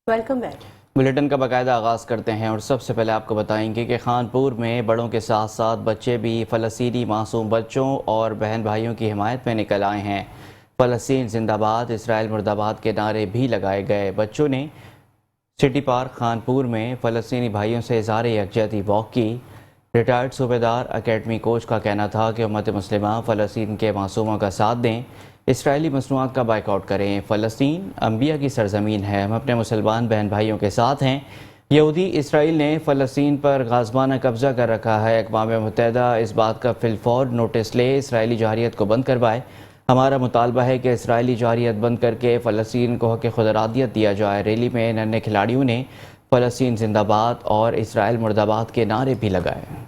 Welcome back. Bulletin کا باقاعدہ آغاز کرتے ہیں اور سب سے پہلے آپ کو بتائیں گے کہ خانپور میں بڑوں کے ساتھ ساتھ بچے بھی فلسطینی معصوم بچوں اور بہن بھائیوں کی حمایت میں نکل آئے ہیں۔ فلسطین زندہ باد، اسرائیل مرد آباد کے نعرے بھی لگائے گئے۔ بچوں نے سٹی پارک خانپور میں فلسطینی بھائیوں سے اظہار یکجہتی واک کی۔ ریٹائرڈ صوبیدار اکیڈمی کوچ کا کہنا تھا کہ امت مسلمہ فلسطین کے معصوموں کا ساتھ دیں، اسرائیلی مصنوعات کا بائیک آؤٹ کریں۔ فلسطین انبیاء کی سرزمین ہے، ہم اپنے مسلمان بہن بھائیوں کے ساتھ ہیں۔ یہودی اسرائیل نے فلسطین پر غاصبانہ قبضہ کر رکھا ہے۔ اقوام متحدہ اس بات کا فی الفور نوٹس لے، اسرائیلی جارحیت کو بند کروائے۔ ہمارا مطالبہ ہے کہ اسرائیلی جارحیت بند کر کے فلسطین کو حق خود ارادیت دیا جائے۔ ریلی میں ننھے کھلاڑیوں نے فلسطین زندہ باد اور اسرائیل مرد آباد کے نعرے بھی لگائے۔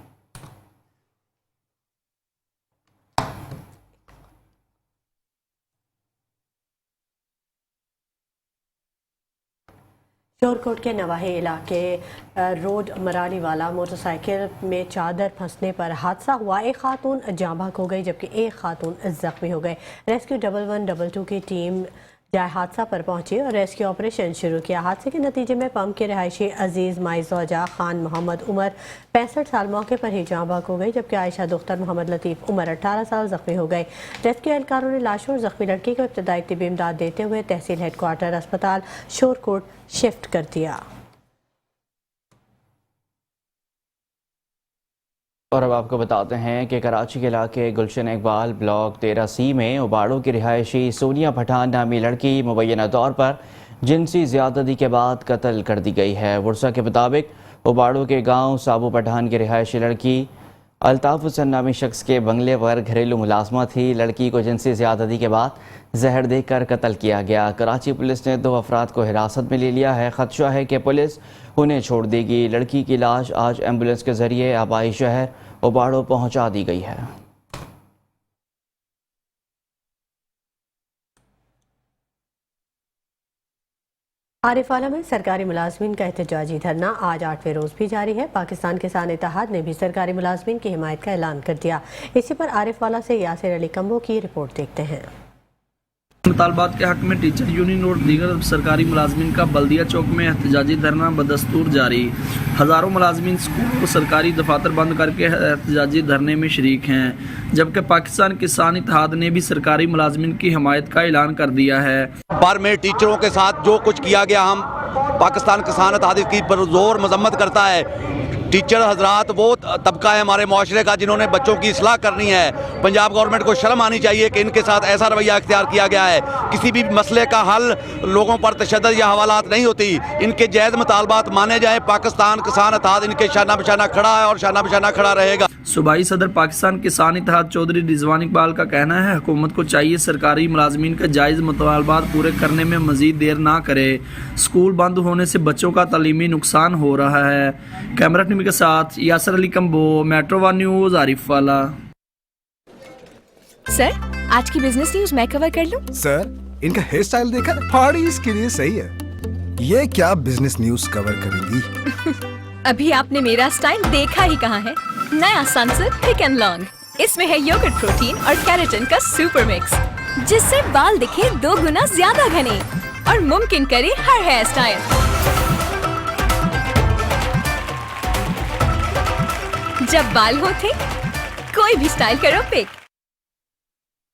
شورکوٹ کے نواحی علاقے روڈ مرالی والا موٹر سائیکل میں چادر پھنسنے پر حادثہ ہوا۔ ایک خاتون جاں بحق ہو گئی جبکہ ایک خاتون زخمی ہو گئے۔ ریسکیو 1122 کی ٹیم جائے حادثہ پر پہنچی اور ریسکیو آپریشن شروع کیا۔ حادثے کے نتیجے میں پمپ کے رہائشی عزیز مائی زوجہ خان محمد عمر 65 سال موقع پر ہی جاں بحق ہو گئی جبکہ عائشہ دختر محمد لطیف عمر 18 سال زخمی ہو گئے۔ ریسکیو اہلکاروں نے لاشوں اور زخمی لڑکی کو ابتدائی طبی امداد دیتے ہوئے تحصیل ہیڈ کوارٹر اسپتال شورکوٹ شفٹ کر دیا۔ اور اب آپ کو بتاتے ہیں کہ کراچی کے علاقے گلشن اقبال بلاک 13C میں اباڑوں کی رہائشی سونیا پٹھان نامی لڑکی مبینہ طور پر جنسی زیادتی کے بعد قتل کر دی گئی ہے۔ ورثہ کے مطابق اباڑوں کے گاؤں سابو پٹھان کی رہائشی لڑکی الطاف حسن نامی شخص کے بنگلے پر گھریلو ملازمہ تھی۔ لڑکی کو جنسی زیادتی کے بعد زہر دے کر قتل کیا گیا۔ کراچی پولیس نے 2 افراد کو حراست میں لے لیا ہے۔ خدشہ ہے کہ پولیس انہیں چھوڑ دے گی۔ لڑکی کی لاش آج ایمبولینس کے ذریعے آبائی شہر اباڑوں پہنچا دی گئی ہے۔ عارف والا میں سرکاری ملازمین کا احتجاجی دھرنا آج 8ویں روز بھی جاری ہے۔ پاکستان کسان اتحاد نے بھی سرکاری ملازمین کی حمایت کا اعلان کر دیا۔ اسی پر عارف والا سے یاسر علی کمبو کی رپورٹ دیکھتے ہیں۔ مطالبات کے حق میں ٹیچر یونین اور دیگر سرکاری ملازمین کا بلدیہ چوک میں احتجاجی دھرنا بدستور جاری۔ ہزاروں ملازمین اسکول و سرکاری دفاتر بند کر کے احتجاجی دھرنے میں شریک ہیں، جبکہ پاکستان کسان اتحاد نے بھی سرکاری ملازمین کی حمایت کا اعلان کر دیا ہے۔ بار میں ٹیچروں کے ساتھ جو کچھ کیا گیا، ہم پاکستان کسان اتحاد کی پرزور مذمت کرتا ہے۔ ٹیچر حضرات وہ طبقہ ہے ہمارے معاشرے کا جنہوں نے بچوں کی اصلاح کرنی ہے۔ پنجاب گورنمنٹ کو شرم آنی چاہیے کہ ان کے ساتھ ایسا رویہ اختیار کیا گیا ہے۔ کسی بھی مسئلے کا حل لوگوں پر تشدد یا حوالات نہیں ہوتی۔ ان کے جائز مطالبات مانے جائیں۔ پاکستان کسان اتحاد ان کے شانہ بشانہ کھڑا ہے اور شانہ بشانہ کھڑا رہے گا۔ صوبائی صدر پاکستان کسان اتحاد چودھری رضوان اقبال کا کہنا ہے حکومت کو چاہیے سرکاری ملازمین کے جائز مطالبات پورے کرنے میں مزید دیر نہ کرے۔ اسکول بند ہونے سے بچوں کا تعلیمی نقصان ہو رہا ہے۔ کیمرہ ٹیم کے ساتھ یاسر علی کمبو، میٹرو ون نیوز، عارف والا۔ سر آج کی بزنس نیوز میں کور کر لوں؟ سر ان کا ہیئر سٹائل دیکھا، پارٹیز کے لیے صحیح ہے۔ یہ کیا بزنس نیوز کور کریں گی؟ ابھی آپ نے میرا سٹائل دیکھا ہی کہاں ہے۔ نیا سنسلک تھک اینڈ لانگ، اس میں ہے یوگرٹ پروٹین اور کیراٹن کا سپر مکس جس سے بال دکھے 2 گنا زیادہ گھنے اور ممکن کرے ہر ہیئر سٹائل۔ جب بال ہو تھے کوئی بھی سٹائل کرو پک۔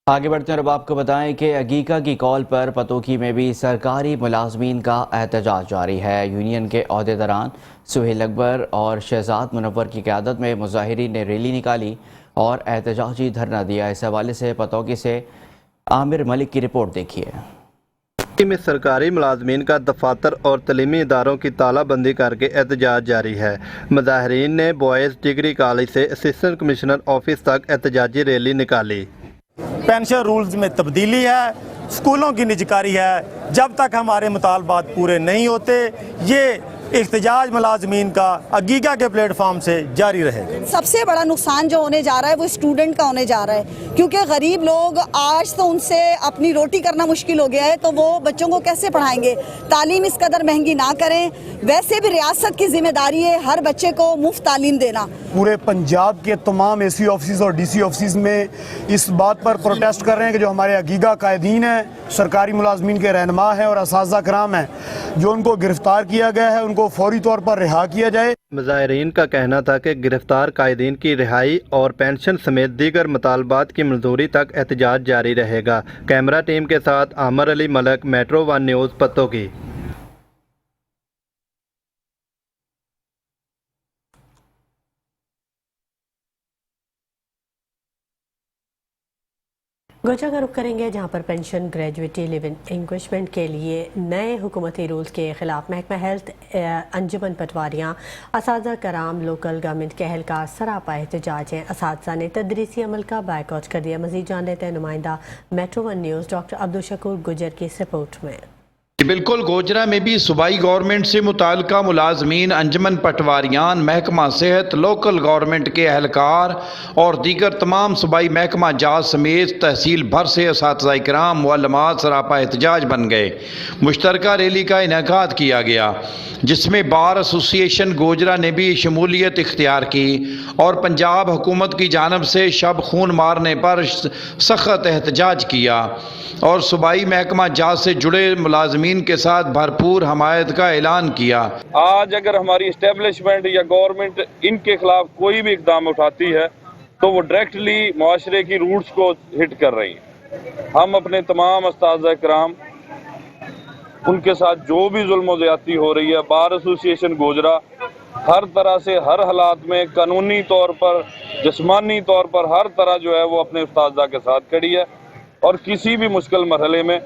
آگے بڑھتے ہیں اور اب آپ کو بتائیں کہ عقیقہ کی کال پر پتوکی میں بھی سرکاری ملازمین کا احتجاج جاری ہے۔ یونین کے عہدیداران سہیل اکبر اور شہزاد منور کی قیادت میں مظاہرین نے ریلی نکالی اور احتجاجی دھرنا دیا۔ اس حوالے سے پتوکی سے عامر ملک کی رپورٹ دیکھیے۔ میں سرکاری ملازمین کا دفاتر اور تعلیمی اداروں کی تالہ بندی کر کے احتجاج جاری ہے۔ مظاہرین نے بوائز ڈگری کالج سے اسسٹنٹ کمشنر آفس تک احتجاجی ریلی نکالی۔ پینشن رولز میں تبدیلی ہے، اسکولوں کی نجکاری ہے۔ جب تک ہمارے مطالبات پورے نہیں ہوتے یہ احتجاج ملازمین کا اگیگا کے پلیٹ فارم سے جاری رہے گا۔ سب سے بڑا نقصان جو ہونے جا رہا ہے وہ اسٹوڈنٹ کا ہونے جا رہا ہے، کیونکہ غریب لوگ آج تو ان سے اپنی روٹی کرنا مشکل ہو گیا ہے، تو وہ بچوں کو کیسے پڑھائیں گے؟ تعلیم اس قدر مہنگی نہ کریں، ویسے بھی ریاست کی ذمہ داری ہے ہر بچے کو مفت تعلیم دینا۔ پورے پنجاب کے تمام اے سی آفیسز اور ڈی سی آفیسز میں اس بات پر پروٹیسٹ کر رہے ہیں کہ جو ہمارے اگیگا قائدین ہیں، سرکاری ملازمین کے رہنما ہیں اور اساتذہ کرام ہیں، جو ان کو گرفتار کیا گیا ہے ان کو فوری طور پر رہا کیا جائے۔ مظاہرین کا کہنا تھا کہ گرفتار قائدین کی رہائی اور پینشن سمیت دیگر مطالبات کی منظوری تک احتجاج جاری رہے گا۔ کیمرہ ٹیم کے ساتھ عامر علی ملک، میٹرو ون نیوز، پتو کی۔ گوجرا کا رخ کریں گے جہاں پر پینشن، گریجویٹی، لیو انکریجمنٹ کے لیے نئے حکومتی رولز کے خلاف محکمہ ہیلتھ، انجمن پٹواریاں، اساتذہ کرام، لوکل گورنمنٹ کے اہلکار سراپا احتجاج ہیں۔ اساتذہ نے تدریسی عمل کا بائیک آؤٹ کر دیا۔ مزید جان لیتے ہیں نمائندہ Metro One News doctor Abdul Shakoor Gujjar کی رپورٹ میں۔ بالکل گوجرا میں بھی صوبائی گورنمنٹ سے متعلقہ ملازمین، انجمن پٹواریان، محکمہ صحت، لوکل گورنمنٹ کے اہلکار اور دیگر تمام صوبائی محکمہ جات سمیت تحصیل بھر سے اساتذہ کرام، معلمات سراپا احتجاج بن گئے۔ مشترکہ ریلی کا انعقاد کیا گیا جس میں بار ایسوسی ایشن گوجرا نے بھی شمولیت اختیار کی اور پنجاب حکومت کی جانب سے شب خون مارنے پر سخت احتجاج کیا اور صوبائی محکمہ جات سے جڑے ملازمین کے ساتھ بھرپور حمایت کا اعلان کیا۔ آج اگر ہماری اسٹیبلشمنٹ یا گورنمنٹ ان کے خلاف کوئی بھی اقدام اٹھاتی ہے تو وہ ڈائریکٹلی معاشرے کی روٹس کو ہٹ کر رہی ہے۔ ہم اپنے تمام اساتذہ کرام ان کے ساتھ جو بھی ظلم و زیادتی ہو رہی ہے، بار ایسوسی ایشن گوجرا ہر طرح سے ہر حالات میں قانونی طور پر، جسمانی طور پر ہر طرح جو ہے وہ اپنے اساتذہ کے ساتھ کھڑی ہے اور کسی بھی مشکل مرحلے میں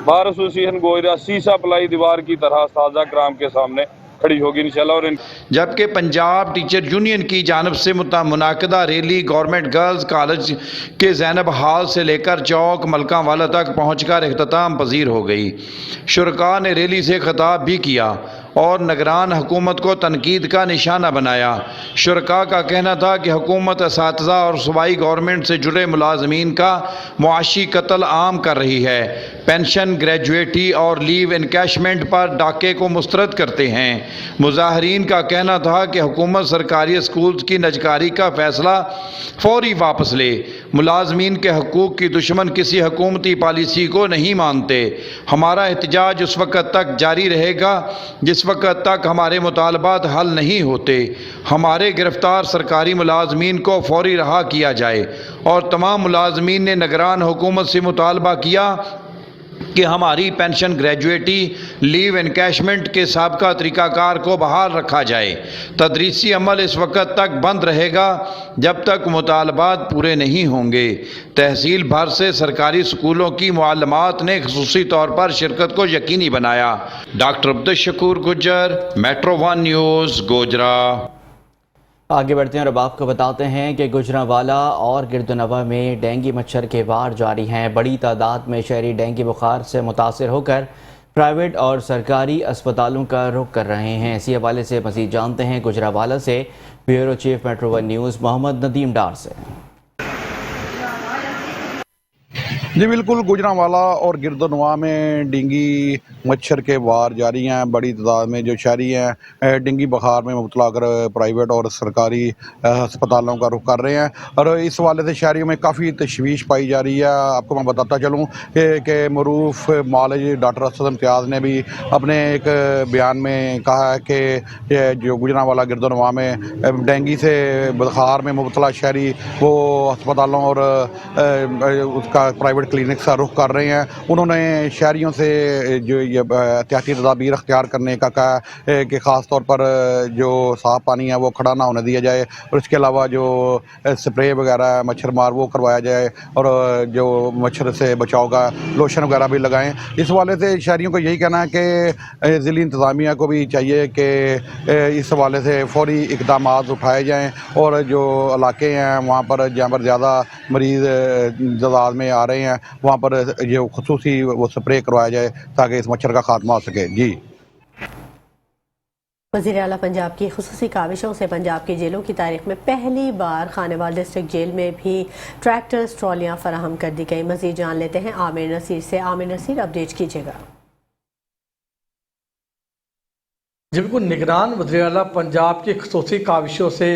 بار ایسوسی ایشن گوجرا سیسا پلائی دیوار کی طرح اساتذہ کرام کے سامنے کھڑی ہوگی انشاءاللہ۔ اور جبکہ پنجاب ٹیچر یونین کی جانب سے منعقدہ ریلی گورنمنٹ گرلز کالج کے زینب ہال سے لے کر چوک ملکہ والا تک پہنچ کر اختتام پذیر ہو گئی۔ شرکاء نے ریلی سے خطاب بھی کیا اور نگران حکومت کو تنقید کا نشانہ بنایا۔ شرکاء کا کہنا تھا کہ حکومت اساتذہ اور صوبائی گورنمنٹ سے جڑے ملازمین کا معاشی قتل عام کر رہی ہے، پینشن، گریجویٹی اور لیو انکیشمنٹ پر ڈاکے کو مسترد کرتے ہیں۔ مظاہرین کا کہنا تھا کہ حکومت سرکاری اسکولز کی نجکاری کا فیصلہ فوری واپس لے۔ ملازمین کے حقوق کی دشمن کسی حکومتی پالیسی کو نہیں مانتے۔ ہمارا احتجاج اس وقت تک جاری رہے گا جس وقت تک ہمارے مطالبات حل نہیں ہوتے۔ ہمارے گرفتار سرکاری ملازمین کو فوری رہا کیا جائے اور تمام ملازمین نے نگران حکومت سے مطالبہ کیا کہ ہماری پینشن، گریجویٹی، لیو انکیشمنٹ کے سابقہ طریقہ کار کو بحال رکھا جائے۔ تدریسی عمل اس وقت تک بند رہے گا جب تک مطالبات پورے نہیں ہوں گے۔ تحصیل بھر سے سرکاری اسکولوں کی معلمات نے خصوصی طور پر شرکت کو یقینی بنایا۔ ڈاکٹر عبدالشکور گجر، میٹرو ون نیوز، گوجرا۔ آگے بڑھتے ہیں اور اب آپ کو بتاتے ہیں کہ گوجرانوالا اور گردنوا میں ڈینگی مچھر کے وار جاری ہیں۔ بڑی تعداد میں شہری ڈینگی بخار سے متاثر ہو کر پرائیویٹ اور سرکاری اسپتالوں کا رخ کر رہے ہیں۔ اسی حوالے سے مزید جانتے ہیں گوجرانوالا سے bureau chief Metro One News Muhammad Nadeem Dar سے۔ جی بالکل، گوجرانوالا اور گردنوا میں ڈینگی مچھر کے وار جاری ہیں۔ بڑی تعداد میں جو شہری ہیں ڈینگی بخار میں مبتلا کر پرائیویٹ اور سرکاری ہسپتالوں کا رخ کر رہے ہیں اور اس حوالے سے شہریوں میں کافی تشویش پائی جا رہی ہے۔ آپ کو میں بتاتا چلوں کہ معروف معالج ڈاکٹر اسد امتیاز نے بھی اپنے ایک بیان میں کہا ہے کہ جو گوجرانوالا گردنوا میں ڈینگی سے بخار میں مبتلا شہری وہ ہسپتالوں اور اس کا پرائیویٹ کلینک سے رخ کر رہے ہیں۔ انہوں نے شہریوں سے جو یہ احتیاطی تدابیر اختیار کرنے کا کہا ہے کہ خاص طور پر جو صاف پانی ہے وہ کھڑا نہ ہونے دیا جائے اور اس کے علاوہ جو سپرے وغیرہ ہے مچھر مار وہ کروایا جائے اور جو مچھر سے بچاؤ کا لوشن وغیرہ بھی لگائیں۔ اس حوالے سے شہریوں کو یہی کہنا ہے کہ ضلعی انتظامیہ کو بھی چاہیے کہ اس حوالے سے فوری اقدامات اٹھائے جائیں اور جو علاقے ہیں وہاں پر جہاں پر زیادہ مریض تعداد میں آ رہے ہیں وہاں پر یہ خصوصی وہ سپرے کروایا جائے تاکہ اس مچھر کا خاتمہ ہو سکے۔ جی वज़ीर आला पंजाब की खुसूसी काविशों से पंजाब की जेलों की तारीख में पहली बार खानेवाल डिस्ट्रिक्ट जेल में भी ट्रैक्टर्स ट्रॉलियाँ फराहम कर दी गई। मज़ीद जान लेते हैं आमिर नसीर से। आमिर नसीर, अपडेट कीजिएगा। जी बिल्कुल, निगरान वज़ीर आला पंजाब की खसूसी काविशों से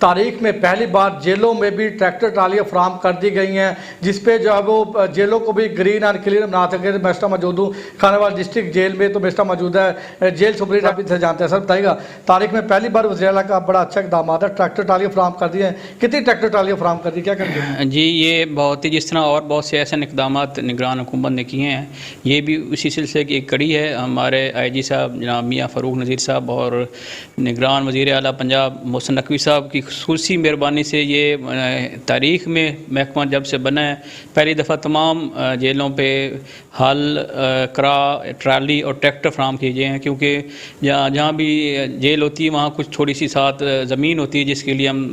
तारीख में पहली बार जेलों में भी ट्रैक्टर ट्रालियाँ फराहम कर दी गई हैं, जिस पे जो है वो जेलों को भी ग्रीन एंड क्लीन बना सके। मैं मौजूद हूँ खानेवाल डिस्ट्रिक्ट जेल में, तो मैं मौजूद है जेल सुपरीट आप से जानते हैं। सर बताइएगा, तारीख में पहली बार वज़ीर आला का बड़ा अच्छा इक़दाम है, ट्रैक्टर ट्रालियाँ फराहम कर दी हैं। कितनी ट्रैक्टर ट्रालियाँ फराहम कर दी, क्या करेंगे? जी, ये बहुत ही, जिस तरह और बहुत से ऐसे इक़दाम निगरान हुकूमत ने किए हैं, ये भी उसी सिलसिले की एक कड़ी है। हमारे IG साहब जनाब मियाँ फ़ारूक नज़ीर साहब और निगरान वज़ीर आला पंजाब मोहसिन नकवी साहब की खुसूसी मेहरबानी से ये तारीख़ में महकमा जब से बना है, पहली दफ़ा तमाम जेलों पे हल, करा, ट्राली और ट्रैक्टर फराम किए गए हैं। क्योंकि जहाँ भी जेल होती है वहाँ कुछ थोड़ी सी साथ ज़मीन होती है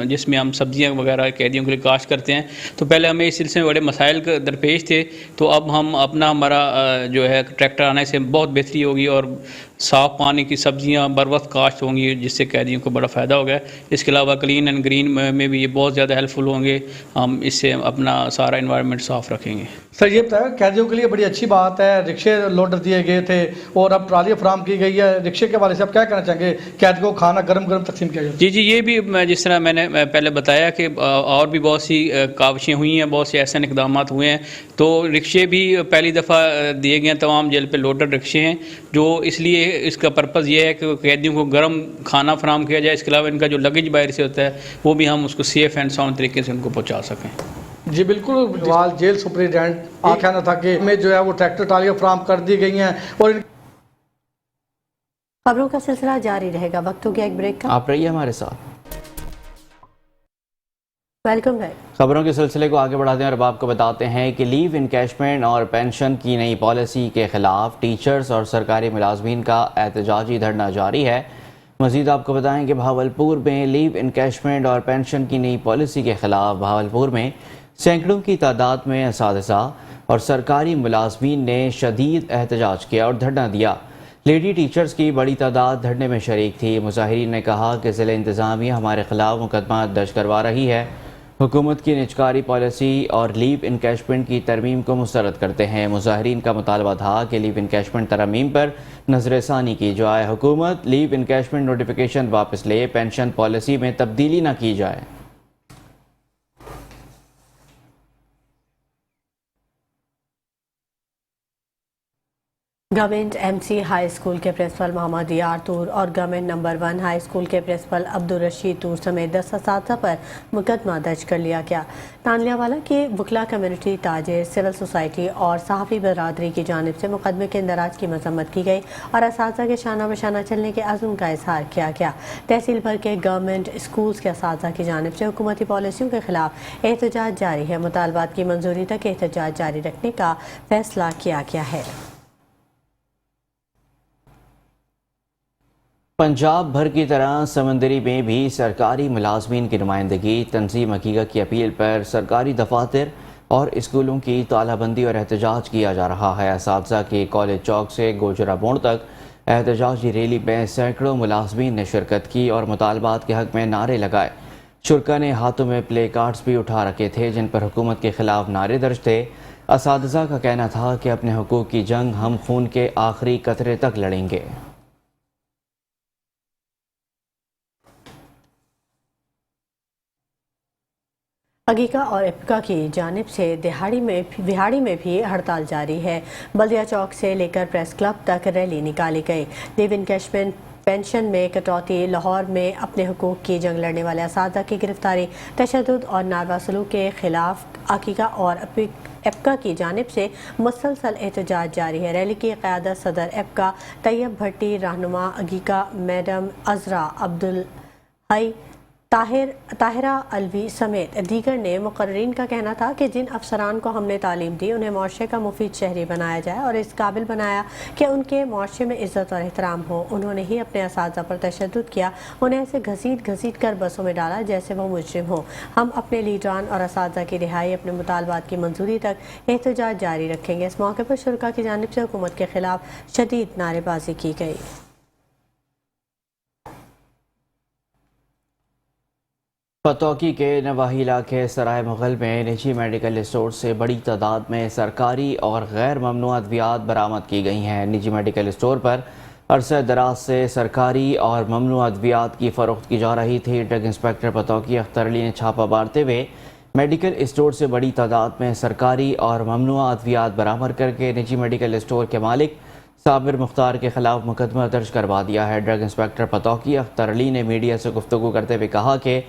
जिसमें हम सब्ज़ियाँ वगैरह कैदियों के लिए काश्त करते हैं। तो पहले हमें इस सिलसिले में बड़े मसाइल दरपेश थे, तो अब हमारा जो है ट्रैक्टर आने से बहुत बेहतरी होगी और साफ़ पानी की सब्ज़ियाँ बर वक्त काश्त होंगी, जिससे कैदियों को बड़ा फ़ायदा होगा। इसके अलावा क्लीन एंड ग्रीन में भी ये बहुत ज़्यादा हेल्पफुल होंगे। हम इससे अपना सारा इन्वायरमेंट साफ़ रखेंगे। सर ये बताया, कैदियों के लिए बड़ी अच्छी बात है, रिक्शे लोडर दिए गए थे और अब ट्रालियाँ फराम की गई है। रिक्शे के वाले से आप क्या कहना चाहेंगे, कैद को खाना गरम गरम तकसीम किया जाए? जी, ये भी जिस तरह मैंने पहले बताया कि और भी बहुत सी काविशें हुई हैं, बहुत से ऐसे इक़दाम हुए हैं। तो रिक्शे भी पहली दफ़ा दिए गए हैं, तमाम जेल पे लोडर रिक्शे हैं, जो इसलिए इसका पर्पज़ ये है कि कैदियों को गर्म खाना फराम किया जाए। इसके अलावा इनका जो लगेज बाहर से होता है वो भी हम उसको सेफ़ एंड साउंड तरीके से उनको पहुँचा सकें। जी बिल्कुल, जेल सुपरिटेंडेंट का कहना था कि में जो है वो ट्रैक्टर ट्रालियाँ फराम कर दी गई हैं। और खबरों का सिलसिला जारी रहेगा। वक्त हो गया एक ब्रेक का, आप रहिए हमारे साथ। Welcome back. खबरों के सिलसिले को आगे बढ़ाते हैं और अब आपको बताते हैं कि लीव इनकैशमेंट और पेंशन की नई पॉलिसी के खिलाफ टीचर्स और सरकारी मुलाजमीन का एहतजाजी धरना जारी है। मज़ीद आपको बताएं कि भावलपुर में लीव इनकैशमेंट और पेंशन की नई पॉलिसी के खिलाफ भावलपुर में सैकड़ों की तादाद में असातिज़ा और सरकारी मुलाजमीन ने शदीद एहतजाज किया और धरना दिया। लेडी टीचर्स की बड़ी तादाद धरने में शरीक थी। मुजाहिरीन ने कहा कि ज़िला इंतज़ामिया हमारे खिलाफ मुकदमा दर्ज करवा रही है। हुकूमत की निजकारी पॉलिसी और लीव इनकैशमेंट की तरमीम को मुस्तरद करते हैं। मुजाहिरीन का मुतालबा था कि लीव इनकैशमेंट तरमीम पर नज़रसानी की जाए, हुकूमत लीव इनकैशमेंट नोटिफिकेशन वापस ले, पेंशन पॉलिसी में तब्दीली न की जाए। गवर्नमेंट MC हाई स्कूल के प्रिंसिपल मोहम्मद यार तूर और गवर्नमेंट नंबर 1 हाई स्कूल के प्रिंसिपल अब्दुल रशीद तूर समेत 10 असातिज़ा पर मुकदमा दर्ज कर लिया गया। तानलियावाला के वकला कम्युनिटी, ताजिर, सिविल सोसाइटी और सहाफ़ी बरादरी की जानिब से मुकदमे के इंदराज की मजम्मत की गई और असातिज़ा के शाना बशाना चलने के अज़्म का इजहार किया गया। तहसील भर के गवर्नमेंट स्कूल्स के असातिज़ा की जानिब से हुकूमती पॉलिसियों के खिलाफ एहतजाज जारी है। मुतालबात की मंजूरी तक एहतजाज जारी रखने का फैसला किया गया है। पंजाब भर की तरह समंदरी में भी सरकारी मुलाजमीन की नुमाइंदगी, तंजीम हकीकत की अपील पर सरकारी दफातर और स्कूलों की तालाबंदी और एहतजाज किया जा रहा है। असातिज़ा की कॉलेज चौक से गोजरा मोड़ तक एहतजाजी रैली में सैकड़ों मुलाजमीन ने शिरकत की और मुतालबात के हक में नारे लगाए। शुरका ने हाथों में प्ले कार्ड्स भी उठा रखे थे जिन पर हुकूमत के खिलाफ नारे दर्ज थे। असातिज़ा का कहना था कि अपने हुकूक की जंग हम खून के आखिरी कतरे तक लड़ेंगे। अगीका और इप्का की जानिब से दिहाड़ी में भी हड़ताल जारी है। बल्दिया चौक से लेकर प्रेस क्लब तक रैली निकाली गई। लीव इनकैशमेंट, पेंशन में कटौती, लाहौर में अपने हुकूक की जंग लड़ने वाले असातिज़ा की गिरफ्तारी, तशद्दुद और नारवा सलूक के खिलाफ अगीका और एप्का की जानिब से मुसलसल एहतजाज जारी है। रैली की क़यादत सदर एप्का तैयब भट्टी, रहनुमा अगीका मैडम अजरा अब्दुल हई, ताहिरा अलवी समेत दीगर ने। मुकर्रीन का कहना था कि जिन अफसरान को हमने तालीम दी उन्हें मुआशरे का मुफीद शहरी बनाया जाए और इस काबिल बनाया कि उनके मुआशरे में इज़्ज़त और एहतराम हो। उन्होंने ही अपने असातिज़ा पर तशद्दुद किया, उन्हें ऐसे घसीट कर बसों में डाला जैसे वो मुजरिम हो। हम अपने लीडरान और असातिज़ा की रिहाई, अपने मुतालबात की मंजूरी तक एहतजाज जारी रखेंगे। इस मौके पर शुरका की जानिब से हुकूमत के खिलाफ शदीद नारेबाजी की गई। पतौकी के नवाही इलाके सराय मुगल में निजी मेडिकल स्टोर से बड़ी तादाद में सरकारी और गैर ममनू अद्वियात बरामद की गई हैं। निजी मेडिकल स्टोर पर अरसे दराज से सरकारी और ममनू अद्वियात की फ़रोख्त की जा रही थी। ड्रग इंस्पेक्टर पतौकी अख्तर अली ने छापा मारते हुए मेडिकल स्टोर से बड़ी तादाद में सरकारी और ममनू अद्वियात बरामद करके निजी मेडिकल स्टोर के मालिक साबिर मुख्तार के खिलाफ मुकदमा दर्ज करवा दिया है। ड्रग इंस्पेक्टर पतौकी अख्तर अली ने मीडिया से गुफ्तगू करते हुए कहा कि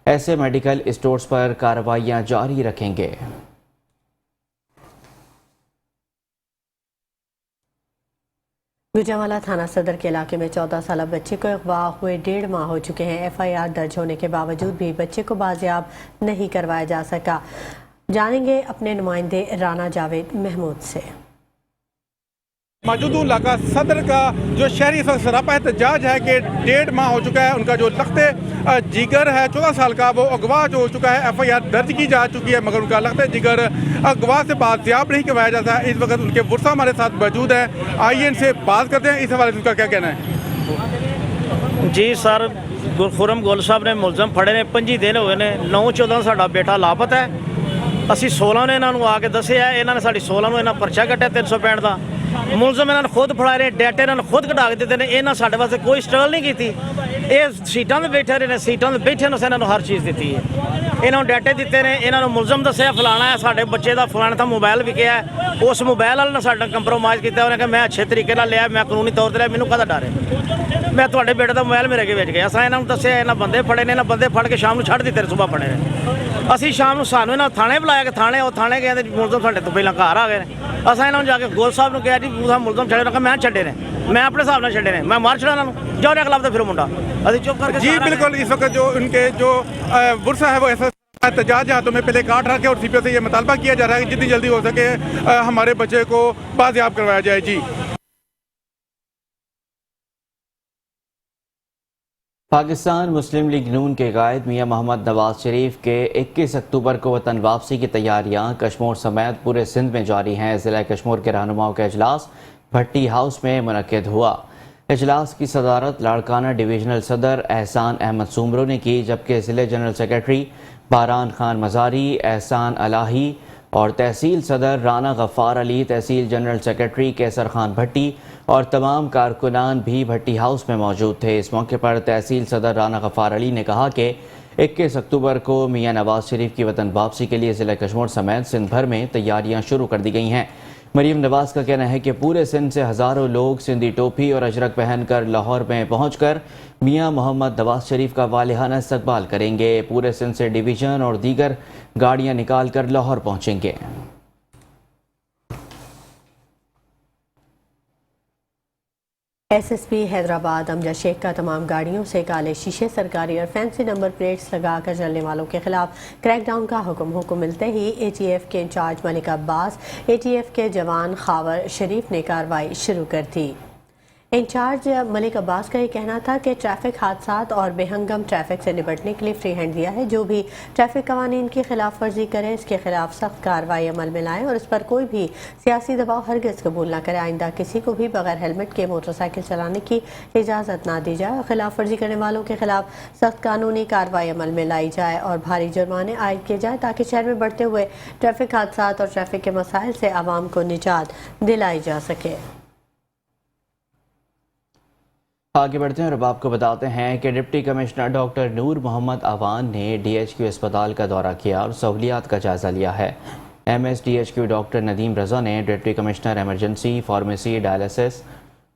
ऐसे मेडिकल स्टोर्स पर कार्रवाइयां जारी रखेंगे। गुजरांवाला थाना सदर के इलाके में 14 साल बच्चे को अगवा हुए 1.5 माह हो चुके हैं। FIR दर्ज होने के बावजूद भी बच्चे को बाजियाब नहीं करवाया जा सका। जानेंगे अपने नुमाइंदे राना जावेद महमूद से। मौजूद इलाका सदर का जो शहरी इस वक्त सरापा एहतजाज है कि 1.5 माह हो चुका है। उनका जो लख्ते जिगर है 14 साल का, वो अगवा जो हो चुका है, FIR दर्ज की जा चुकी है, मगर उनका लख्ते जिगर अगवा से बाजियाब नहीं करवाया जाता है। इस वक्त उनके वर्सा हमारे साथ मौजूद है। आइए इनसे बात करते हैं, इस हवाले से उनका क्या कहना है। जी सर, गुरखुरम गोल साहब ने मुलजम फड़े ने 25 दिन हुए ने। 9/14 साडा बेटा लापता है। ਅਸੀਂ 16 ਨੇ ਇਹਨਾਂ ਨੂੰ ਆ ਕੇ ਦੱਸਿਆ, ਇਹਨਾਂ ਨੇ ਸਾਡੀ 16 ਨੂੰ ਇਹਨਾਂ ਪਰਚਾ ਕੱਟਿਆ 365 ਦਾ। ਮੁਲਜ਼ਮ ਇਹਨਾਂ ਨੇ ਖੁਦ ਫੜਾ ਰਹੇ, ਡਾਟਾ ਇਹਨਾਂ ਨੇ ਖੁਦ ਕਢਾ ਕੇ ਦਿੱਤੇ ਨੇ। ਇਹਨਾਂ ਸਾਡੇ ਵਾਸਤੇ ਕੋਈ ਸਟਰਗਲ ਨਹੀਂ ਕੀਤੀ। ਇਹ ਸੀਟਾਂ 'ਤੇ ਬੈਠੇ ਰਹੇ ਨੇ, ਸੀਟਾਂ 'ਤੇ ਬੈਠੇ ਨੇ ਇਹਨਾਂ ਨੂੰ ਹਰ ਚੀਜ਼ ਦਿੱਤੀ ਹੈ। ਇਹਨਾਂ ਨੂੰ ਡਾਟੇ ਦਿੱਤੇ ਨੇ, ਇਹਨਾਂ ਨੂੰ ਮੁਲਜ਼ਮ ਦੱਸਿਆ ਫਲਾਣਾ ਹੈ ਸਾਡੇ ਬੱਚੇ ਦਾ, ਫਲਾਣਾ ਤਾਂ ਮੋਬਾਈਲ ਵਿਕਿਆ। ਉਸ ਮੋਬਾਈਲ ਵਾਲੇ ਨੇ ਸਾਡਾ ਕੰਪਰੋਮਾਈਜ਼ ਕੀਤਾ। ਉਹਨੇ ਕਿਹਾ ਮੈਂ ਅੱਛੇ ਤਰੀਕੇ ਨਾਲ ਲਿਆ, ਮੈਂ ਕਾਨੂੰਨੀ ਤੌਰ 'ਤੇ ਲਿਆ, ਮੈਨੂੰ ਕਾਹਦਾ ਡਰ ਹੈ। ਮੈਂ ਤੁਹਾਡੇ ਬੇਟੇ ਦਾ ਮੋਬਾਈਲ ਮੇਰੇ ਅੱਗੇ ਵੇਚ ਗਿਆ। ਅਸਾਂ ਇਹਨਾਂ ਨੂੰ ਦੱਸਿਆ, ਇਹਨਾਂ ਬੰਦੇ ਫੜੇ ਨੇ, ਇਹਨਾਂ ਬੰਦੇ ਫੜ ਕੇ ਸ਼ਾਮ ਨੂੰ ਛੱਡ ਦਿੱਤੇ, ਸਵੇਰ ਫੜੇ ਨੇ। ਅਸੀਂ ਸ਼ਾਮ ਨੂੰ ਸਾਨੂੰ ਇਹਨਾਂ ਥਾਣੇ ਬੁਲਾਇਆ ਕਿ ਥਾਣੇ ਗਏ ਤੇ ਮੁਲਜ਼ਮ ਸਾਡੇ ਤੋਂ ਪਹਿਲਾਂ ਘਰ ਆ ਗਏ ਨੇ। ਅਸਾਂ ਇਹਨਾਂ ਨੂੰ ਜਾ ਕੇ ਗੋਲ ਸਾਹਿਬ ਨੂੰ ਕਿਹਾ ਜੀ ਤੁਸੀਂ ਮੁਲਜ਼ਮ ਛੱਡੇ ਨਾ, ਮੈਂ ਛੱਡੇ ਨੇ, मैं अपने हिसाब से छड़े ने, मैं मार छड़ा उन्होंने जो खिलाफ तो फिर मुंडा अभी चुप करके। जी बिल्कुल, इस वक्त जो उनके जो वर्सा है वो ऐसा एहतजाज हाथों में पहले काट रखे और CPO से ये मुतालबा किया जा रहा है कि जितनी जल्दी हो सके हमारे बच्चे को बाजियाब करवाया जाए। जी पाकिस्तान मुस्लिम लीग नून के कायद मियां मोहम्मद नवाज शरीफ के 21 अक्टूबर को वतन वापसी की तैयारियां कश्मीर समेत पूरे सिंध में जारी हैं। ज़िला कश्मीर के रहनुमाओं का इजलास भट्टी हाउस में मुनक्किद हुआ। इजलास की सदारत लाड़काना डिवीजनल सदर एहसान अहमद सुमरो ने की, जबकि ज़िले जनरल सेक्रेटरी बारान खान मज़ारी, एहसान अलाही और तहसील सदर राना गफ़ार अली, तहसील जनरल सेक्रेटरी कैसर खान भट्टी और तमाम कारकुनान भी भट्टी हाउस में मौजूद थे। इस मौके पर तहसील सदर राना गफ़ार अली ने कहा कि 21 अक्टूबर को मियां नवाज शरीफ की वतन वापसी के लिए ज़िला कश्मीर समेत सिंध भर में तैयारियां शुरू कर दी गई हैं। मरीम नवाज का कहना है कि पूरे सिंध से हज़ारों लोग सिंधी टोपी और अजरक पहनकर लाहौर में पहुंचकर मियां मोहम्मद नवाज शरीफ का वालिहाना इस्तकबाल करेंगे। पूरे सिंध से डिवीज़न और दीगर गाड़ियां निकाल कर लाहौर पहुंचेंगे। SSP हैदराबाद अमजद शेख का तमाम गाड़ियों से काले शीशे, सरकारी और फैंसी नंबर प्लेट्स लगाकर चलने वालों के खिलाफ क्रैकडाउन का हुक्म मिलते ही ATF के इंचार्ज मलिक अब्बास, ATF के जवान खावर शरीफ ने कार्रवाई शुरू कर दी। इंचार्ज मलिक अब्बास का ये कहना था कि ट्रैफिक हादसात और बेहंगम ट्रैफिक से निपटने के लिए फ्री हैंड दिया है। जो भी ट्रैफिक कवानीन की खिलाफ वर्जी करे इसके खिलाफ सख्त कार्रवाई अमल में लाएं और इस पर कोई भी सियासी दबाव हरगिज़ कबूल न करे। आइंदा किसी को भी बगैर हेलमेट के मोटरसाइकिल चलाने की इजाज़त ना दी जाए और खिलाफ वर्जी करने वालों के खिलाफ सख्त कानूनी कार्रवाई अमल में लाई जाए और भारी जुर्माने आयद किए जाए ताकि शहर में बढ़ते हुए ट्रैफिक हादसात और ट्रैफिक के मसाइल से आवाम को निजात दिलाई जा सके। आगे बढ़ते हैं और अब आपको बताते हैं कि डिप्टी कमिश्नर डॉक्टर नूर मोहम्मद अवान ने DHQ अस्पताल का दौरा किया और सहूलियात का जायज़ा लिया है। MS DHQ डॉक्टर नदीम रज़ा ने deputy commissioner emergency, pharmacy, dialysis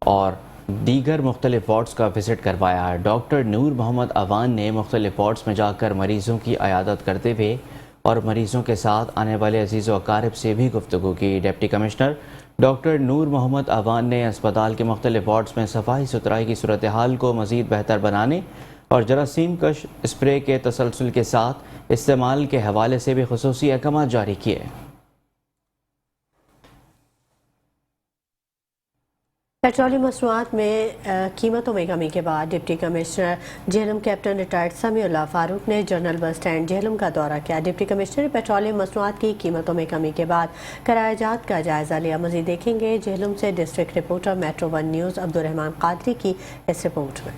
और दीगर मुख्तलिफ वार्ड्स का विज़िट करवाया। डॉक्टर नूर मोहम्मद अवान ने मुख्तलिफ वार्ड्स में जाकर मरीज़ों की अयादत करते हुए और मरीज़ों के साथ आने वाले अजीज़ व अकारिब से भी गुफ्तगू की। डिप्टी कमिश्नर डॉक्टर नूर मोहम्मद अवान ने अस्पताल के मुख्तलिफ वार्ड्स में सफाई सुथराई की सूरत हाल को मज़ीद बेहतर बनाने और जरासीम कश स्प्रे के तसलसल के साथ इस्तेमाल के हवाले से भी खुसूसी अहकाम जारी किए। पेट्रोलियम मसनूआत में कीमतों में कमी के बाद deputy commissioner Jhelum captain retired Samiullah Farooq ने जनरल बस स्टैंड झेलम का दौरा किया। डिप्टी कमिश्नर ने पेट्रोलियम मसनूआत की कीमतों में कमी के बाद करायाजात का जायजा लिया। मजीद देखेंगे झेलम से district reporter metro 1 news Abdul Rahman Qadri की इस रिपोर्ट में।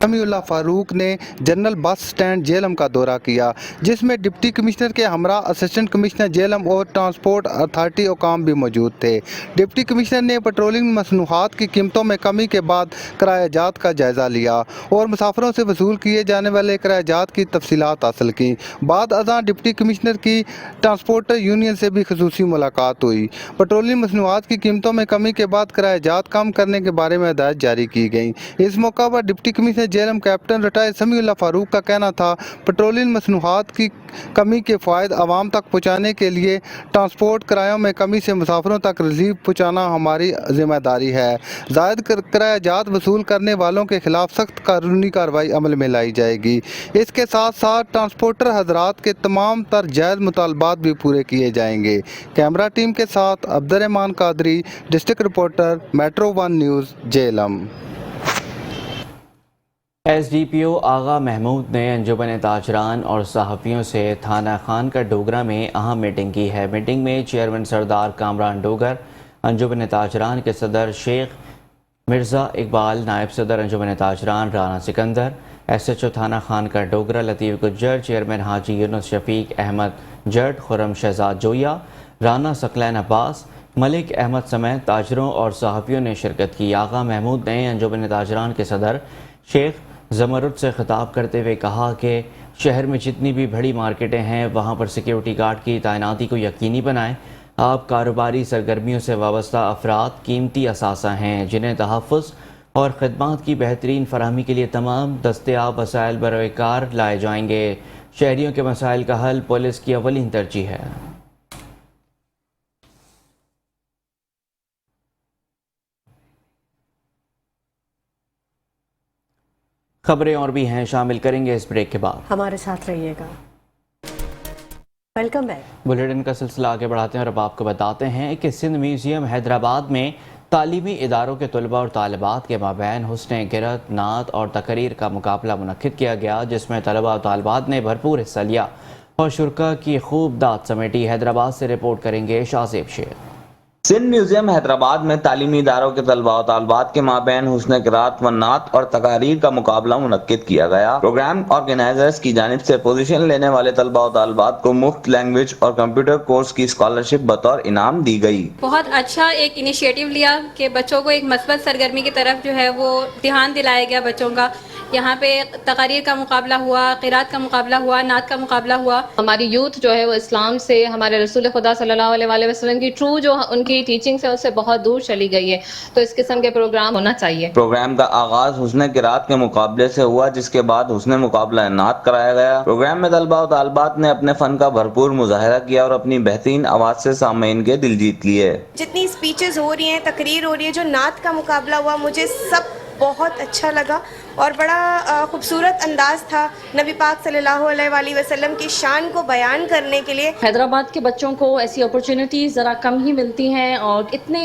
समीउल्लाह फारूक ने जनरल बस स्टैंड जेलम का दौरा किया, जिसमें डिप्टी कमिश्नर के हमरा असिस्टेंट कमिश्नर जेलम और ट्रांसपोर्ट अथॉरिटी औकाम भी मौजूद थे। डिप्टी कमिश्नर ने पेट्रोलिंग मसनूआत की कीमतों में कमी के बाद किरायाजात का जायज़ा लिया और मुसाफिरों से वसूल किए जाने वाले किरायाजात की तफसीलात हासिल की। बाद अज़ां डिप्टी कमिश्नर की ट्रांसपोर्टर यूनियन से भी खुसूसी मुलाकात हुई। पेट्रोलियम मसनूआत की कीमतों में कमी के बाद किरायाजात कम करने के बारे में हिदायत जारी की गई। इस मौका पर deputy commissioner Jhelum captain retired Samiullah Farooq का कहना था, पेट्रोलियम मसनूआत की कमी के फ़ायदे आवाम तक पहुँचाने के लिए ट्रांसपोर्ट किरायों में कमी से मुसाफिरों तक रिलीफ पहुँचाना हमारी जिम्मेदारी है। ज़ायद किरायाजात वसूल करने वालों के खिलाफ सख्त कानूनी कार्रवाई अमल में लाई जाएगी। इसके साथ साथ ट्रांसपोर्टर हजरात के तमाम तर जायज़ मुतालबात भी पूरे किए जाएंगे। कैमरा टीम के साथ Abdurrahman Qadri, district reporter, metro 1 news, Jhelum. SDPO आगा महमूद ने अंजुमन ताजरान और सहाफ़ियों से थाना खान का डोगरा में अहम मीटिंग की है। मीटिंग में चेयरमैन सरदार कामरान डोगर, अंजुमन ताजरान के सदर शेख मिर्ज़ा इकबाल, नायब सदर अंजुमन ताजरान राना सिकंदर, SHO थाना खान का डोगरा लतीफ़ गुज्जर, चेयरमैन हाजी यूनुस शफीक अहमद जट, खुरम शहजाद जोया, राना सकलैन अब्बास, मलिक अहमद समेत ताजरों और सहाफ़ियों ने शिरकत की। आगा महमूद ने अंजुमन ताजरान के सदर शेख ज़मरुद से खिताब करते हुए कहा कि शहर में जितनी भी बड़ी मार्केटें हैं वहाँ पर सिक्योरिटी गार्ड की तैनाती को यकीनी बनाएं। आप कारोबारी सरगर्मियों से वाबस्ता अफराद कीमती असासा हैं, जिन्हें तहफ़्फ़ुज़ और ख़िदमात की बेहतरीन फराहमी के लिए तमाम दस्तयाब वसाइल बरोकार लाए जाएंगे। शहरियों के मसाइल का हल पुलिस की अवलीन तरजीह है। खबरें और भी हैं, शामिल करेंगे इस ब्रेक के बाद। हमारे साथ रहिएगा। Welcome back. बुलेटिन का सिलसिला आगे बढ़ाते हैं और अब आपको बताते हैं कि सिंध म्यूज़ियम हैदराबाद में तालीमी इदारों के तलबा और तालिबात के माबैन हुस्न गिरत, नात और तकरीर का मुकाबला मुनक्किद किया गया, जिसमें तलबा और तालिबात ने भरपूर हिस्सा लिया और शुरा की खूब दाद समेटी। हैदराबाद से रिपोर्ट करेंगे शाहजेब शेख। सिंध म्यूजियम हैदराबाद में तालीमी इदारों के तलबा और तालिबात के माबैन हुस्न क़िराअत व नात और तकारीर का मुकाबला मुनक्किद किया गया। प्रोग्राम ऑर्गेनाइजर्स की जानिब से पोजीशन लेने वाले तलबा और तालिबात को मुफ्त लैंग्वेज और कंप्यूटर कोर्स की स्कॉलरशिप बतौर इनाम दी गई। बहुत अच्छा एक इनिशिएटिव लिया कि बच्चों को एक मस्बत सरगर्मी की तरफ जो है वो ध्यान दिलाया गया बच्चों का। यहाँ पे तकारीर का मुकाबला हुआ, क़िराअत का मुकाबला हुआ, नात का मुकाबला हुआ। हमारी यूथ जो है वो इस्लाम से, हमारे रसूल खुदा सल्लल्लाहु अलैहि वसल्लम की ट्रू जो उनकी टीचिंग से उससे बहुत दूर चली गई है, तो इस किस्म के प्रोग्राम होना चाहिए। प्रोग्राम का आगाज हुस्न क़िराअत के मुकाबले से हुआ, जिसके बाद हुस्न मुकाबला नात कराया गया। प्रोग्राम में तलबा और तालिबात ने अपने फन का भरपूर मुजाहिरा किया और अपनी बेहतरीन आवाज से सामीन के दिल जीत लिए। जितनी स्पीचेस हो रही हैं, तकरीर हो रही है, जो नात का मुकाबला हुआ, मुझे सब बहुत अच्छा लगा और बड़ा खूबसूरत अंदाज था नबी पाक सल्लल्लाहु अलैहि वसल्लम की शान को बयान करने के लिए। हैदराबाद के बच्चों को ऐसी अपॉर्चुनिटीज़ ज़रा कम ही मिलती हैं और इतने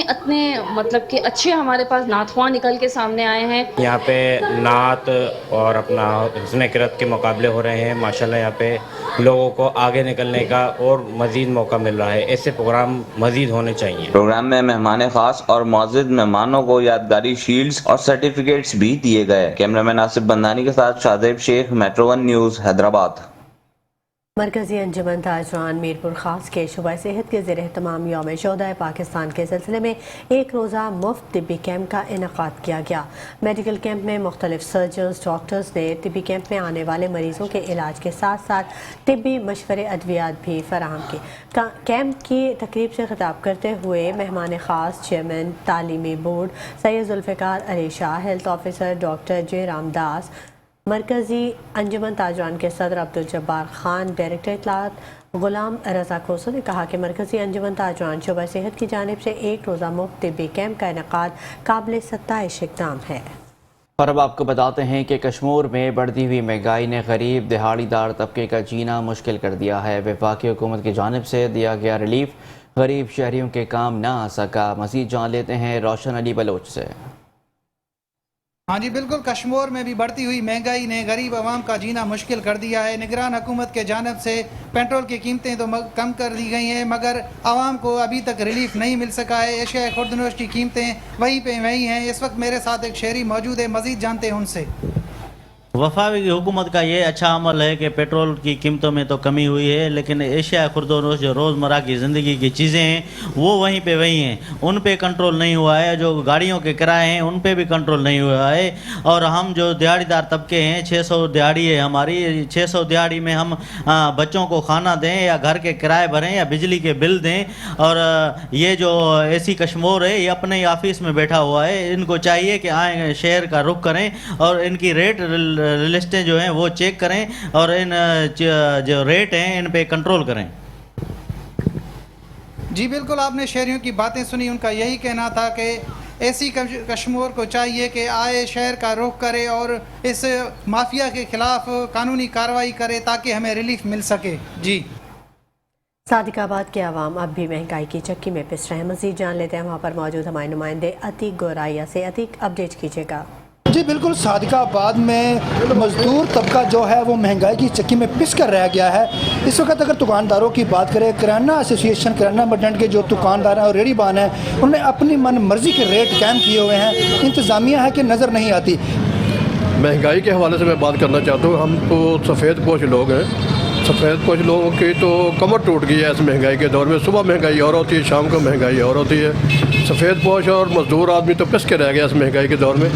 मतलब कि अच्छे हमारे पास नातख्वां निकल के सामने आए हैं। यहाँ पे नात और अपना हुस्न क़िराअत के मुकाबले हो रहे हैं। माशाल्लाह यहाँ पे लोगों को आगे निकलने का और मज़ीद मौका मिल रहा है। ऐसे प्रोग्राम मज़ीद होने चाहिए। प्रोग्राम में मेहमान खास और मौजूद मेहमानों को यादगारी शील्ड्स और सर्टिफिकेट्स भी दिए गए। कैमरामैन आसिफ बंदानी के साथ शाहजेब शेख, मेट्रो 1 न्यूज़, हैदराबाद। मरकज़ी अंजुमन ताजरान मीरपुर खास के शुबा सेहत के ज़ेर एहतमाम यौम शोहदाए पाकिस्तान के सिलसिले में एक रोज़ा मुफ्त तिब्बी कैंप का इनेकाद किया गया। मेडिकल कैंप में मुख्तलिफ सर्जन्स, डॉक्टर्स ने तिब्बी कैंप में आने वाले मरीज़ों के इलाज के साथ साथ तिब्बी मशवरे अद्वियात भी फराहम किए। कैंप की तकरीब से खिताब करते हुए मेहमान ख़ास चेयरमैन तालीमी board Syed Zulfiqar Ali Shah, health officer doctor J Ramdas, मरकज़ी अंजुमन ताजरान के सदर अब्दुल जब्बार खान, डायरेक्टर इत्तलात गुलाम रज़ा खोसो ने कहा कि मरकज़ी अंजुमन ताजरान शुबा सेहत की जानिब से एक रोज़ा मुफ्त तिब्बी कैंप का इनेकाद काबिल सत्ताइश इक़दाम है। और अब आपको बताते हैं कि कश्मीर में बढ़ती हुई महंगाई ने गरीब दिहाड़ीदार तबके का जीना मुश्किल कर दिया है। वफाकी हुकूमत की जानिब से दिया गया रिलीफ गरीब शहरियों के काम ना आ सका। मज़ीद जान लेते हैं रोशन अली बलोच से। हाँ जी बिल्कुल, कश्मीर में भी बढ़ती हुई महंगाई ने गरीब आवाम का जीना मुश्किल कर दिया है। निगरान हुकूमत के जानिब से पेट्रोल की कीमतें तो कम कर दी गई हैं, मगर आवाम को अभी तक रिलीफ नहीं मिल सका है। एशिया खुर्दनोश की कीमतें वहीं पे वहीं हैं। इस वक्त मेरे साथ एक शहरी मौजूद है, मज़ीद जानते हैं उनसे। वफाकी हुकूमत का ये अच्छा अमल है कि पेट्रोल की कीमतों में तो कमी हुई है, लेकिन एशिया खुर्दोनोश जो रोज़मर्रा की ज़िंदगी की चीज़ें हैं वो वहीं पे वही हैं, उन पे कंट्रोल नहीं हुआ है। जो गाड़ियों के किराए हैं उन पे भी कंट्रोल नहीं हुआ है। और हम जो दिहाड़ीदार तबके हैं, 600 दिहाड़ी है हमारी, 600 दिहाड़ी में हम बच्चों को खाना दें या घर के किराए भरें या बिजली के बिल दें। और ये जो एसी कश्मोर है ये अपने ही ऑफिस में बैठा हुआ है, इनको चाहिए कि आए शहर का रुख करें और इनकी रेट लिस्टें जो हैं वो चेक करें और इन जो रेट हैं इन पे कंट्रोल करें। जी बिल्कुल, आपने शहरियों की बातें सुनी। उनका यही कहना था कि एसी कश्मीर को चाहिए कि आए शहर का रुख करे और इस माफिया के खिलाफ कानूनी कार्रवाई करे ताकि हमें रिलीफ मिल सके। जी सादिकाबाद के अवाम अब भी महंगाई की चक्की में पिस रहे हैं। मज़ीद जान लेते हैं वहाँ पर मौजूद हमारे नुमाइंदे अतीक गोराइया से। अतीक, अपडेट कीजिएगा। जी बिल्कुल, सादिकाबाद में मजदूर तबका जो है वो महंगाई की चक्की में पिस कर रह गया है। इस वक्त अगर दुकानदारों की बात करें, किराना एसोसिएशन, किराना मर्चेंट के जो दुकानदार हैं और रेडी बान हैं, उन्होंने अपनी मन मर्जी के रेट कायम किए हुए हैं। इंतज़ामिया है कि नज़र नहीं आती। महंगाई के हवाले से मैं बात करना चाहता हूँ। हम तो सफ़ेद पोश लोग हैं, सफ़ेद पोश लोगों की तो कमर टूट गई है इस महंगाई के दौर में। सुबह महंगाई और होती है, शाम को महंगाई और होती है। सफ़ेद पोश और मजदूर आदमी तो पिस के रह गया इस महंगाई के दौर में।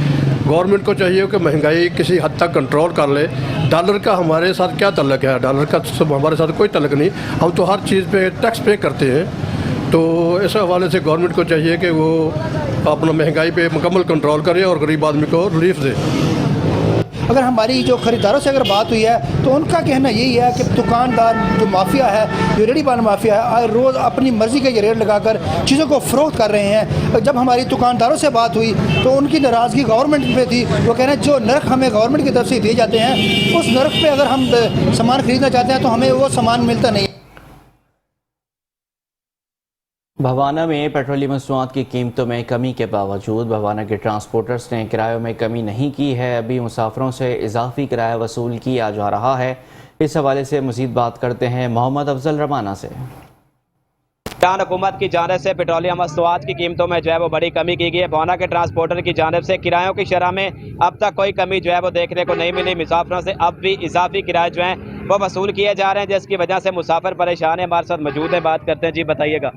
गवर्नमेंट को चाहिए कि महंगाई किसी हद तक कंट्रोल कर ले। डॉलर का हमारे साथ क्या तल्लक है? डॉलर का हमारे साथ कोई तल्लक नहीं, हम तो हर चीज़ पे टैक्स पे करते हैं। तो इस हवाले से गवर्नमेंट को चाहिए कि वो अपना महंगाई पे मुकम्मल कंट्रोल करे और गरीब आदमी को रिलीफ दे। अगर हमारी जो ख़रीदारों से अगर बात हुई है तो उनका कहना यही है कि दुकानदार जो माफिया है, जो रेडी बान माफिया है, रोज़ अपनी मर्ज़ी के रेट लगाकर चीज़ों को फ़रोख्त कर रहे हैं। जब हमारी दुकानदारों से बात हुई तो उनकी नाराज़गी गवर्नमेंट पे थी। वो कह रहे हैं जो नर्ख हमें गवर्नमेंट की तरफ से दिए जाते हैं उस नर्ख पे अगर हम सामान ख़रीदना चाहते हैं तो हमें वो सामान मिलता नहीं। भवाना में पेट्रोलियम मसनूआत की कीमतों में कमी के बावजूद भवाना के ट्रांसपोर्टर्स ने किरायों में कमी नहीं की है। अभी मुसाफिरों से इजाफी किराया वसूल किया जा रहा है। इस हवाले से मज़ीद बात करते हैं मोहम्मद अफजल रमाना से। हुकूमत की जानिब से पेट्रोलियम मसनूआत की कीमतों में जो है वो बड़ी कमी की गई है। भवाना के ट्रांसपोर्टर की जानिब से किरायों की शरह में अब तक कोई कमी जो है वो देखने को नहीं मिली। मुसाफिरों से अब भी इजाफी किराए जो हैं वो वसूल किए जा रहे हैं, जिसकी वजह से मुसाफिर परेशान है। हमारे साथ मौजूद है, बात करते हैं। जी बताइएगा।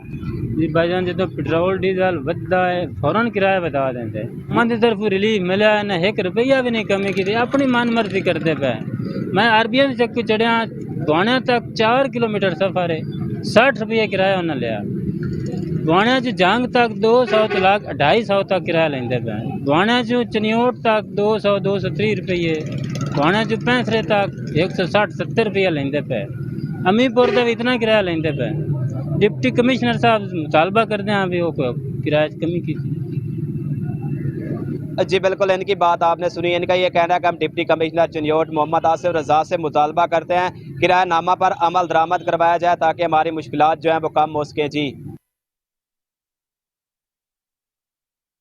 जी भाईजान, जो पेट्रोल डीजल बढ़ता है फौरन किराया बता देते हैं। हमारी तरफ रिलीफ मिला है, न 1 रुपया भी नहीं कमी की थी, अपनी मन मर्जी करते पे। मैं RBN चक्की चढ़िया गुआने तक 4 किलोमीटर सफ़र है, 60 रुपये किराया उन्हें लिया। गुआने जो जंग तक 200 तो लाख 250 तक किराया लेंदे पे। गुआने जो चनियोट तक 200-230 रुपये, गुआने जो पैंसरे तक 160-70 रुपये लेंदे पे। अमीपुर तक इतना किराया लेंदे पे। डिप्टी कमिश्नर साहब मुतालबा करते हैं अभी वो किराए कमी की। जी बिल्कुल, इनकी बात आपने सुनी। इनका ये कहना है कि हम डिप्टी कमिश्नर चिन्योट मोहम्मद आसिफ रजा से मुतालबा करते हैं किरायानामा पर अमल दरामद करवाया जाए ताकि हमारी मुश्किलात जो हैं वो कम हो सके। जी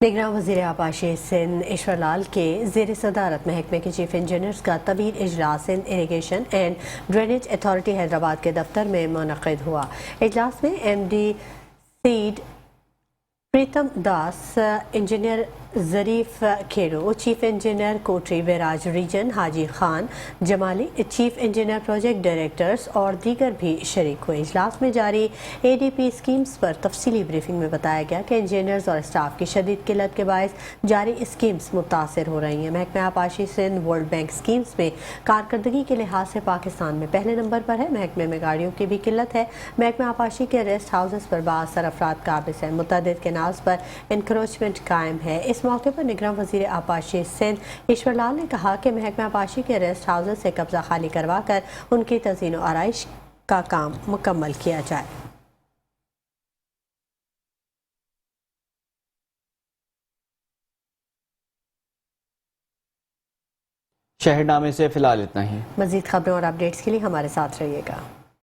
निगरान वज़ीर आबाशी सिंध ईश्वर लाल के ज़ेर सदारत महकमे के चीफ इंजीनियर्स का तवील इजलास Sindh irrigation and drainage authority Hyderabad के दफ्तर में मुनक़िद हुआ। इजलास में MD SIDA Pritam Das, engineer Zareef Khero, chief engineer Kotri barrage region Haji Khan Jamali, chief engineer project directors और दीगर भी शरीक हुए। इजलास में जारी ADP स्कीम्स पर तफसीली ब्रीफिंग में बताया गया कि इंजीनियर्स और स्टाफ की शदीद किल्लत के बायस जारी स्कीम्स मुतासर हो रही हैं। महकमा आबाशी सिंध वर्ल्ड बैंक स्कीम्स में कारकर्दगी के लिहाज से पाकिस्तान में पहले नंबर पर है। महकमे में गाड़ियों की भी किल्लत है। महकमा आबाशी के रेस्ट हाउसेस पर बाअसर अफराद काबिज हैं। मुतअद्दिद केनाल्स पर इंक्रोचमेंट कायम है। इस मौके पर निगरान वज़ीर आबाशी सिंध ईश्वर लाल ने कहा कि महकमा आबाशी के रेस्ट हाउसेस से कब्जा खाली करवा कर उनकी तज़ीन व आराइश का काम मुकम्मल किया जाए। शहरनामे से फिलहाल इतना ही। मज़ीद खबरों और अपडेट्स के लिए हमारे साथ रहिएगा।